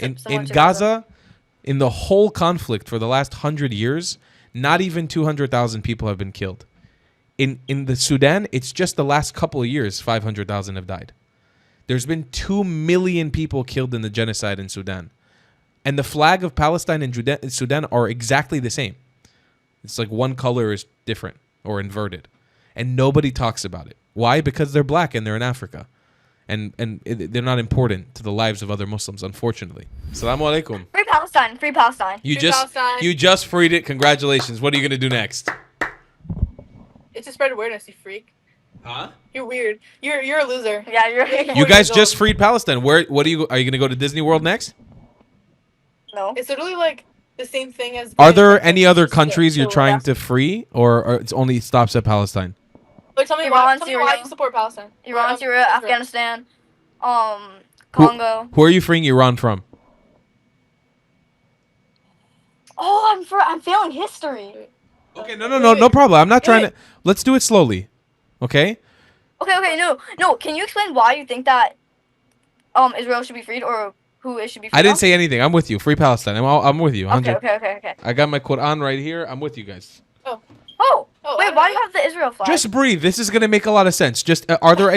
In Gaza, in the whole conflict for the last 100 years, not even 200,000 people have been killed. In the Sudan, it's just the last couple of years, 500,000 have died. There's been 2 million people killed in the genocide in Sudan. And the flag of Palestine and Sudan are exactly the same. It's like one color is different or inverted. And nobody talks about it. Why? Because they're black and they're in Africa. And they're not important to the lives of other Muslims, unfortunately. Assalamu alaikum. Free Palestine. Free Palestine. You just freed it. Congratulations. What are you going to do next? It's to spread awareness, you freak. Huh? You're weird. You're a loser. Yeah, you're. You guys just freed Palestine. Are you going to go to Disney World next? No. It's literally like the same thing as. Are there any other countries you're trying to free, or it only stops at Palestine? Like, tell me why you support Palestine. Iran, Syria, Afghanistan, Congo. Who are you freeing Iran from? Oh, I'm failing history. Okay, no problem. I'm not trying to. Let's do it slowly. Okay? Okay, no. Can you explain why you think that Israel should be freed, or who it should be freed? I didn't say anything. I'm with you. Free Palestine. I'm with you. 100. Okay. I got my Quran right here. I'm with you guys. Oh, wait, why do you have the Israel flag? Just breathe. This is gonna make a lot of sense. Just are there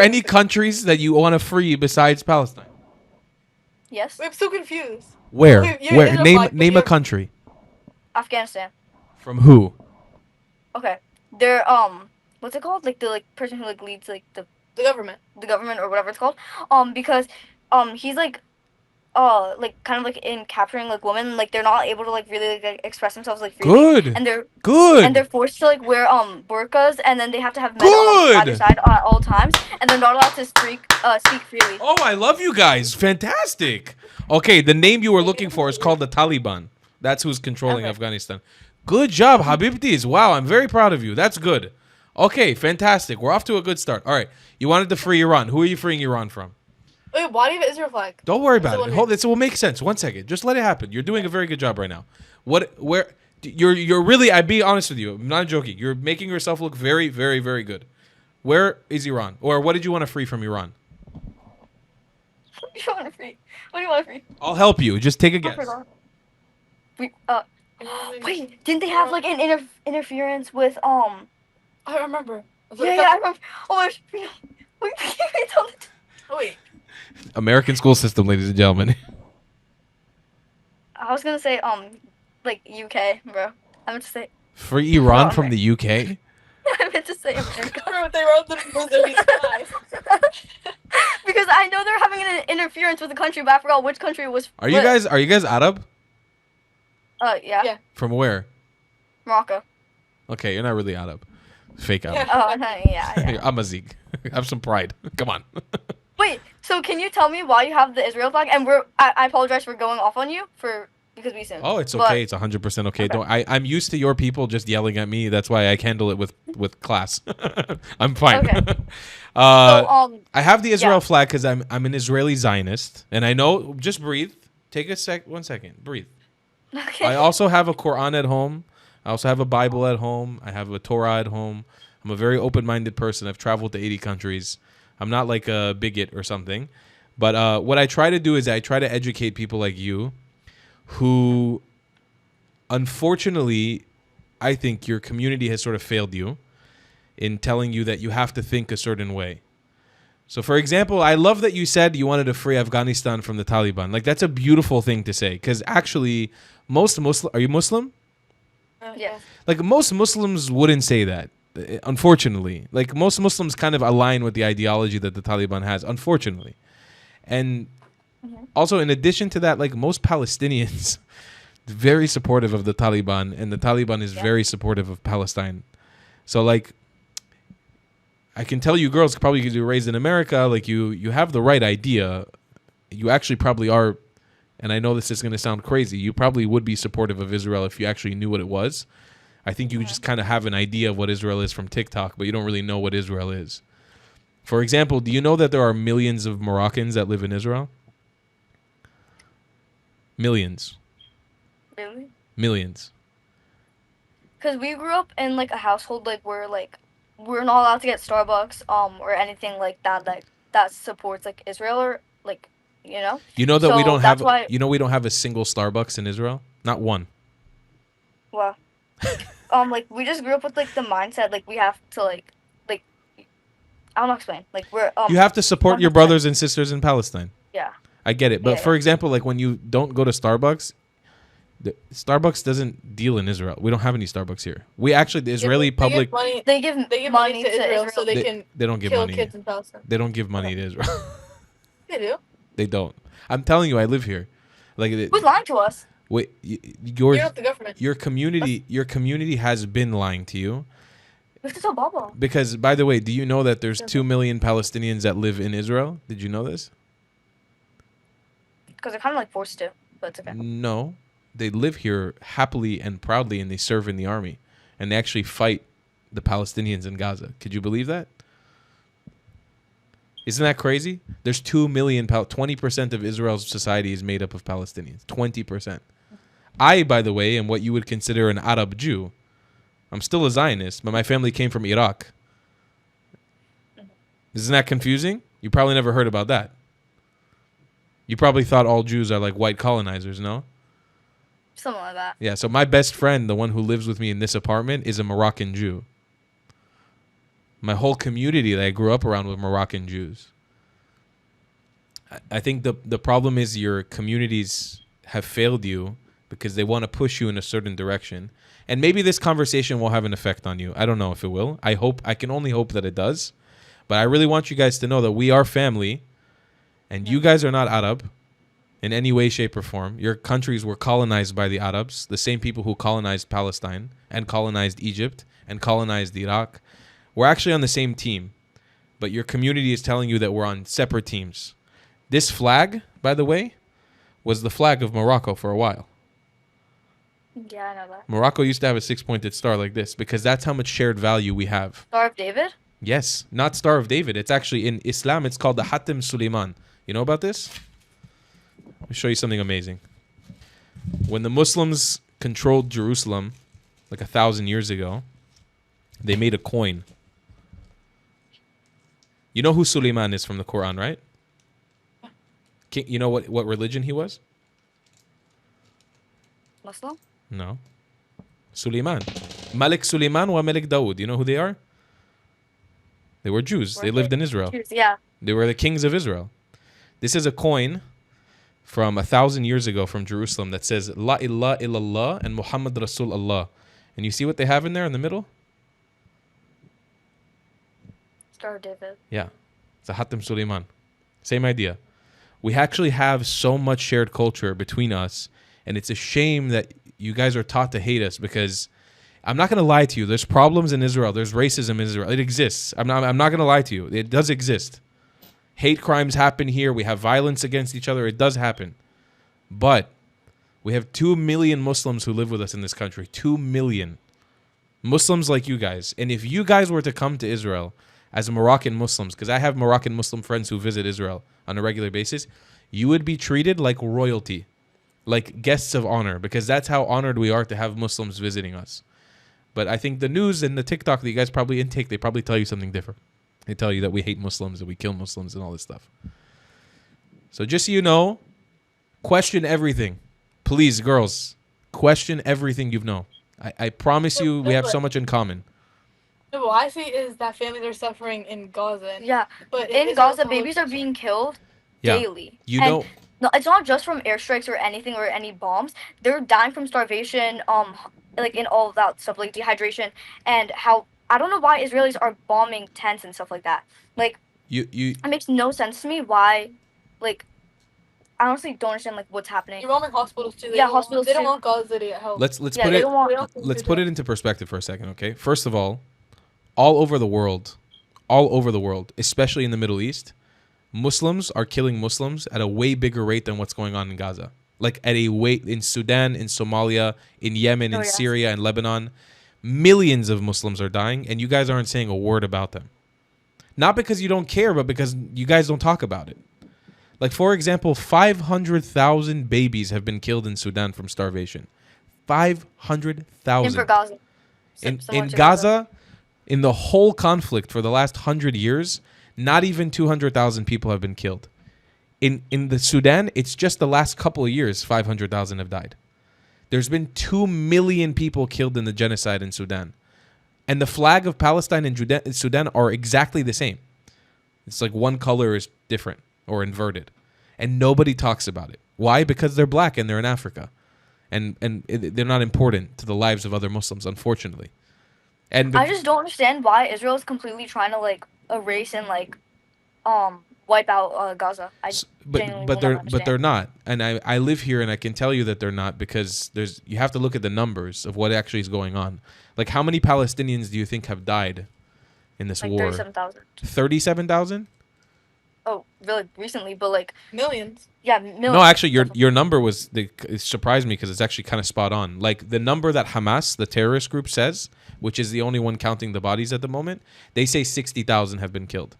any countries that you want to free besides Palestine? Yes. I'm so confused. Where? Okay, Where? Name a country. Afghanistan. From who? Okay. They're what's it called? Like the person who leads the government. The government or whatever it's called. Because he's kind of in capturing women, they're not able to really express themselves freely. Good. And they're good. And they're forced to wear burqas, and then they have to have men on either side at all times, and they're not allowed to speak freely. Oh, I love you guys. Fantastic. Okay, the name you were looking for is called the Taliban. That's who's controlling Afghanistan. Good job, Habibtis. Wow, I'm very proud of you. That's good. Okay, fantastic. We're off to a good start. All right, you wanted to free Iran. Who are you freeing Iran from? Wait, why do you have an Israel flag? Don't worry about it. Hold this. It will make sense. 1 second. Just let it happen. You're doing a very good job right now. You're really, I'd be honest with you. I'm not joking. You're making yourself look very, very, very good. Where is Iran? Or what did you want to free from Iran? What do you want to free? I'll help you. Just take a guess. Wait, didn't they have an interference with I remember. Yeah, I remember. Oh my gosh. Wait. American school system, ladies and gentlemen. I was gonna say UK, bro. I meant to say free Iran from the UK. I meant to say America. They wrote the because I know they're having an interference with the country, but I forgot which country it was. Are you guys Arab? Yeah. From where? Morocco. Okay, you're not really Arab. Fake Arab. Oh, yeah. I'm Amazigh. Have some pride. Come on. Wait, so can you tell me why you have the Israel flag? And I apologize for going off on you because we assumed. Oh, it's okay. It's 100% okay. I'm used to your people just yelling at me. That's why I handle it with class. I'm fine. Okay. I have the Israel flag because I'm an Israeli Zionist, and I know. Just breathe. Take 1 second. Breathe. Okay. I also have a Quran at home. I also have a Bible at home. I have a Torah at home. I'm a very open-minded person. I've traveled to 80 countries. I'm not like a bigot or something. But what I try to do is I try to educate people like you who, unfortunately, I think your community has sort of failed you in telling you that you have to think a certain way. So, for example, I love that you said you wanted to free Afghanistan from the Taliban. That's a beautiful thing to say because actually most Muslim... Are you Muslim? Yes. Most Muslims wouldn't say that. Unfortunately, most Muslims kind of align with the ideology that the Taliban has, unfortunately. And also, in addition to that, most Palestinians, very supportive of the Taliban, and the Taliban is very supportive of Palestine. So, I can tell you girls, probably because you're raised in America, you have the right idea. You actually probably are, and I know this is going to sound crazy, you probably would be supportive of Israel if you actually knew what it was. I think you just kind of have an idea of what Israel is from TikTok, but you don't really know what Israel is. For example, do you know that there are millions of Moroccans that live in Israel? Millions. Really? Millions. Because we grew up in a household where we're not allowed to get Starbucks or anything like that that supports Israel or you know. You know that So we don't that's have. why. You know we don't have a single Starbucks in Israel. Not one. Well, like we just grew up with like the mindset like we have to like I don't know how to explain. Like we're You have to support your 100%. brothers and sisters in Palestine. Yeah. I get it, but Yeah, for yeah. example, like when you don't go to Starbucks, Starbucks doesn't deal in Israel. We don't have any Starbucks here. We actually the Israeli public They give money to Israel so they They- can they don't give kill money. kids in Palestine. They don't give money to Israel. They do. They don't. I'm telling you, I live here. Like who's lying to us? wait, You're not the government. your community has been lying to you. We have to tell Baba. Because, by the way, do you know that there's 2 million Palestinians that live in Israel? Did you know this? Because they're kind of like forced to, but it's okay. No. They live here happily and proudly, and they serve in the army. And they actually fight the Palestinians in Gaza. Could you believe that? Isn't that crazy? There's 2 million, 20% of Israel's society is made up of Palestinians. 20%. I, by the way, am what you would consider an Arab Jew. I'm still a Zionist, but my family came from Iraq. Isn't that confusing? You probably never heard about that. You probably thought all Jews are like white colonizers, no? Something like that. Yeah, so my best friend, the one who lives with me in this apartment, is a Moroccan Jew. My whole community that I grew up around were Moroccan Jews. I think the problem is your communities have failed you because they want to push you in a certain direction. And maybe this conversation will have an effect on you. I don't know if it will. I can only hope that it does. But I really want you guys to know that we are family, and you guys are not Arab in any way, shape, or form. Your countries were colonized by the Arabs, the same people who colonized Palestine and colonized Egypt and colonized Iraq. We're actually on the same team, but your community is telling you that we're on separate teams. This flag, by the way, was the flag of Morocco for a while. Yeah, I know that. Morocco used to have a 6-pointed star like this because that's how much shared value we have. Star of David? Yes, not Star of David. It's actually in Islam, it's called the Hatim Suleiman. You know about this? Let me show you something amazing. When the Muslims controlled Jerusalem like 1,000 years ago, they made a coin. You know who Suleiman is from the Quran, right? You know what religion he was? Muslim? No. Suleiman. Malik Suleiman wa Malik Dawood. You know who they are? They were Jews. They lived in Israel. Jews, yeah. They were the kings of Israel. This is a coin from 1,000 years ago from Jerusalem that says La ilaha illallah and Muhammad Rasul Allah. And you see what they have in there in the middle? Star of David. Yeah. It's a Hatim Suleiman. Same idea. We actually have so much shared culture between us, and it's a shame that you guys are taught to hate us because I'm not going to lie to you. There's problems in Israel. There's racism in Israel. It exists. I'm not going to lie to you. It does exist. Hate crimes happen here. We have violence against each other. It does happen. But we have 2 million Muslims who live with us in this country. 2 million. Muslims like you guys. And if you guys were to come to Israel as Moroccan Muslims, because I have Moroccan Muslim friends who visit Israel on a regular basis, you would be treated like royalty, like guests of honor, because that's how honored we are to have Muslims visiting us. But I think the news and the TikTok that you guys probably intake, they probably tell you something different. They tell you that we hate Muslims and we kill Muslims and all this stuff. So just so you know, question everything. Please, girls, question everything you know. I promise you we have so much in common. No, what I see is that families are suffering in Gaza. Yeah. But In Gaza, babies are being killed daily. You And know, no, it's not just from airstrikes or anything or any bombs. They're dying from starvation, like in all of that stuff, like dehydration, and how I don't know why Israelis are bombing tents and stuff like that. Like you it makes no sense to me why, like I honestly don't understand like what's happening. You're roaming hospitals too. Yeah, hospitals They don't too. want Gaza to get help. let's Yeah, put they it don't want- let's put it into perspective for a second, okay? First of all over the world, especially in the Middle East, Muslims are killing Muslims at a way bigger rate than what's going on in Gaza. Like at a weight in Sudan, in Somalia, in Yemen, in yes. Syria, in Lebanon. Millions of Muslims are dying, and you guys aren't saying a word about them. Not because you don't care, but because you guys don't talk about it. Like, for example, 500,000 babies have been killed in Sudan from starvation. 500,000. And for Gaza. In Similar to Gaza, in the whole conflict for the last 100 years, not even 200,000 people have been killed. In the Sudan, it's just the last couple of years, 500,000 have died. There's been 2 million people killed in the genocide in Sudan. And the flag of Palestine and Sudan are exactly the same. It's like one color is different or inverted. And nobody talks about it. Why? Because they're black and they're in Africa. And they're not important to the lives of other Muslims, unfortunately. And I just don't understand why Israel is completely trying to like erase and like wipe out Gaza. I genuinely will not but understand. they're not. And I live here and I can tell you that they're not, because you have to look at the numbers of what actually is going on. Like, how many Palestinians do you think have died in this like war? 37,000. 37,000? Oh, really recently, but like Millions. yeah, millions. No, actually, your number was it surprised me because it's actually kind of spot on. Like, the number that Hamas, the terrorist group, says, which is the only one counting the bodies at the moment, they say 60,000 have been killed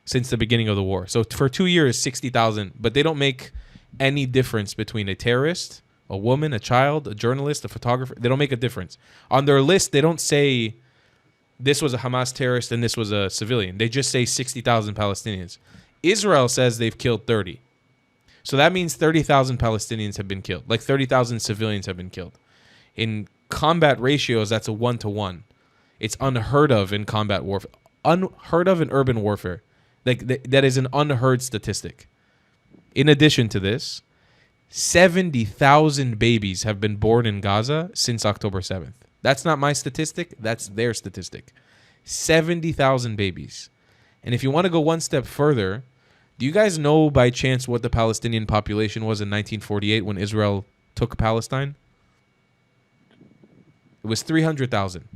since the beginning of the war. So for 2 years, 60,000, but they don't make any difference between a terrorist, a woman, a child, a journalist, a photographer. They don't make a difference. On their list, they don't say this was a Hamas terrorist and this was a civilian. They just say 60,000 Palestinians. Israel says they've killed 30. So that means 30,000 Palestinians have been killed. Like 30,000 civilians have been killed. In combat ratios, that's a 1-to-1. It's unheard of in combat warfare. Unheard of in urban warfare. Like that is an unheard statistic. In addition to this, 70,000 babies have been born in Gaza since October 7th. That's not my statistic. That's their statistic. 70,000 babies. And if you want to go one step further, do you guys know by chance what the Palestinian population was in 1948 when Israel took Palestine? It was 300,000.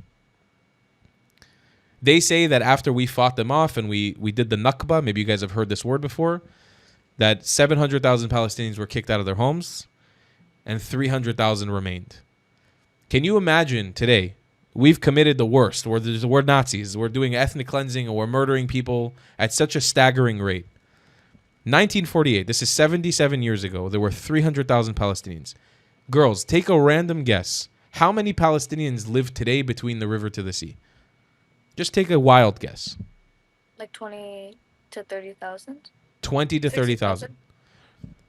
They say that after we fought them off and we did the Nakba, maybe you guys have heard this word before, that 700,000 Palestinians were kicked out of their homes and 300,000 remained. Can you imagine today, we've committed the worst, we're Nazis, we're doing ethnic cleansing, and we're murdering people at such a staggering rate. 1948, this is 77 years ago, there were 300,000 Palestinians. Girls, take a random guess. How many Palestinians live today between the river to the sea? Just take a wild guess. Like 20 to 30,000. 20 to 30,000.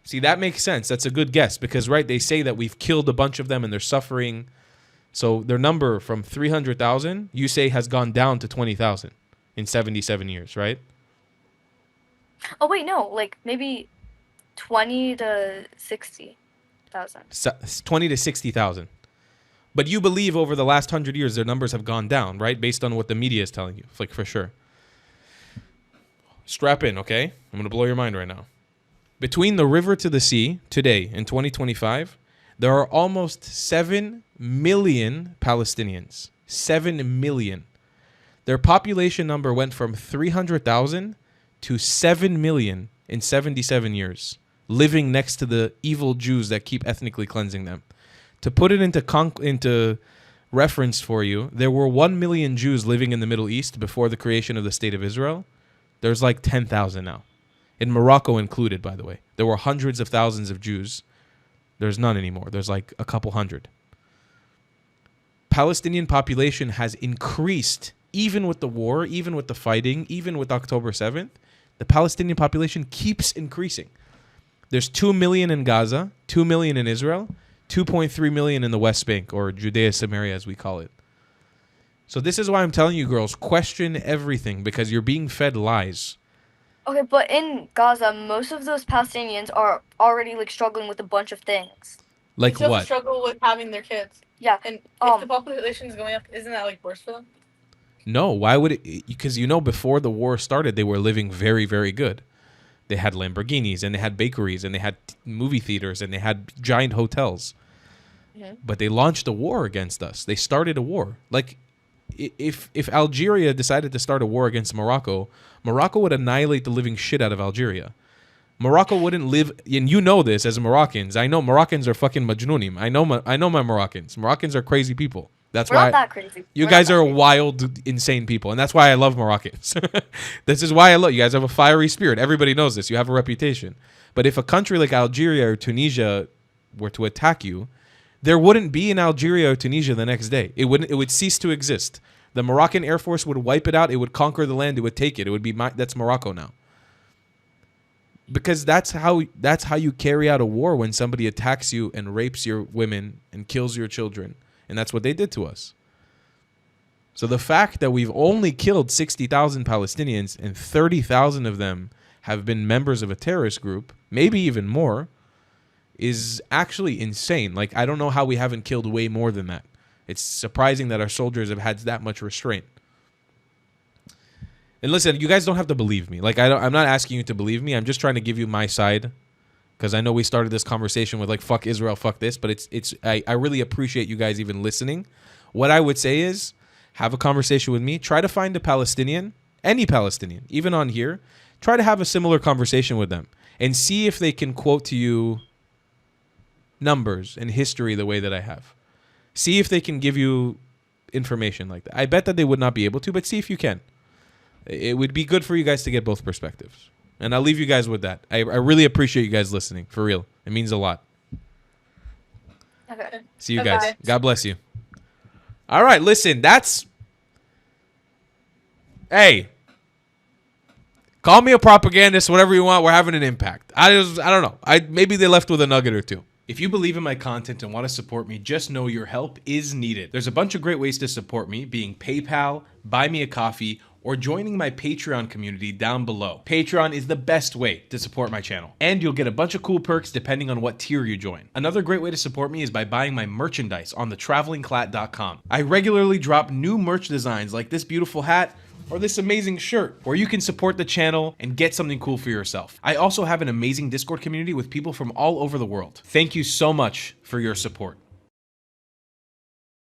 See, that makes sense. That's a good guess because, right, they say that we've killed a bunch of them and they're suffering. So their number from 300,000, you say, has gone down to 20,000 in 77 years, right? Oh, wait, no. Like maybe 20 to 60,000. 20 to 60,000. But you believe over the last 100 years their numbers have gone down, right? Based on what the media is telling you, like for sure. Strap in, okay? I'm going to blow your mind right now. Between the river to the sea today in 2025, there are almost 7 million Palestinians. 7 million. Their population number went from 300,000 to 7 million in 77 years, living next to the evil Jews that keep ethnically cleansing them. To put it into reference for you, there were 1 million Jews living in the Middle East before the creation of the State of Israel. There's like 10,000 now. In Morocco included, by the way. There were hundreds of thousands of Jews. There's none anymore. There's like a couple hundred. Palestinian population has increased even with the war, even with the fighting, even with October 7th. The Palestinian population keeps increasing. There's 2 million in Gaza, 2 million in Israel, 2.3 million in the West Bank, or Judea Samaria as we call it. So this is why I'm telling you, girls, question everything because you're being fed lies. Okay, but in Gaza, most of those Palestinians are already like struggling with a bunch of things. Like They still what? struggle with having their kids. Yeah. And if the population is going up, isn't that like worse for them? No, why would it? Because before the war started, they were living very, very good. They had Lamborghinis and they had bakeries and they had movie theaters and they had giant hotels. Mm-hmm. But they launched a war against us. They started a war. Like if Algeria decided to start a war against Morocco, Morocco would annihilate the living shit out of Algeria. Morocco wouldn't live, and you know this as Moroccans. I know Moroccans are fucking majnounim. I know my Moroccans. Moroccans are crazy people. That's We're why not that crazy. You guys are wild, insane people, and that's why I love Moroccans. This is why I love you guys. Have a fiery spirit. Everybody knows this. You have a reputation. But if a country like Algeria or Tunisia were to attack you, there wouldn't be an Algeria or Tunisia the next day. It would cease to exist. The Moroccan Air Force would wipe it out. It would conquer the land. It would take it. It would be that's Morocco now. Because that's how you carry out a war when somebody attacks you and rapes your women and kills your children. And that's what they did to us. So the fact that we've only killed 60,000 Palestinians and 30,000 of them have been members of a terrorist group, maybe even more, is actually insane. Like, I don't know how we haven't killed way more than that. It's surprising that our soldiers have had that much restraint. And listen, you guys don't have to believe me. Like, I'm not asking you to believe me. I'm just trying to give you my side, because I know we started this conversation with like, fuck Israel, fuck this, but I really appreciate you guys even listening. What I would say is, have a conversation with me. Try to find a Palestinian, any Palestinian, even on here. Try to have a similar conversation with them and see if they can quote to you numbers and history the way that I have. See if they can give you information like that. I bet that they would not be able to, but see if you can. It would be good for you guys to get both perspectives. And I'll leave you guys with that. I really appreciate you guys listening. For real. It means a lot. Okay. See you guys. God bless you. All right, listen, hey, call me a propagandist, whatever you want. We're having an impact. I don't know. Maybe they left with a nugget or two. If you believe in my content and want to support me, just know your help is needed. There's a bunch of great ways to support me, being PayPal, Buy Me a Coffee, or joining my Patreon community down below. Patreon is the best way to support my channel, and you'll get a bunch of cool perks depending on what tier you join. Another great way to support me is by buying my merchandise on thetravelingclat.com. I regularly drop new merch designs like this beautiful hat or this amazing shirt, where you can support the channel and get something cool for yourself. I also have an amazing Discord community with people from all over the world. Thank you so much for your support.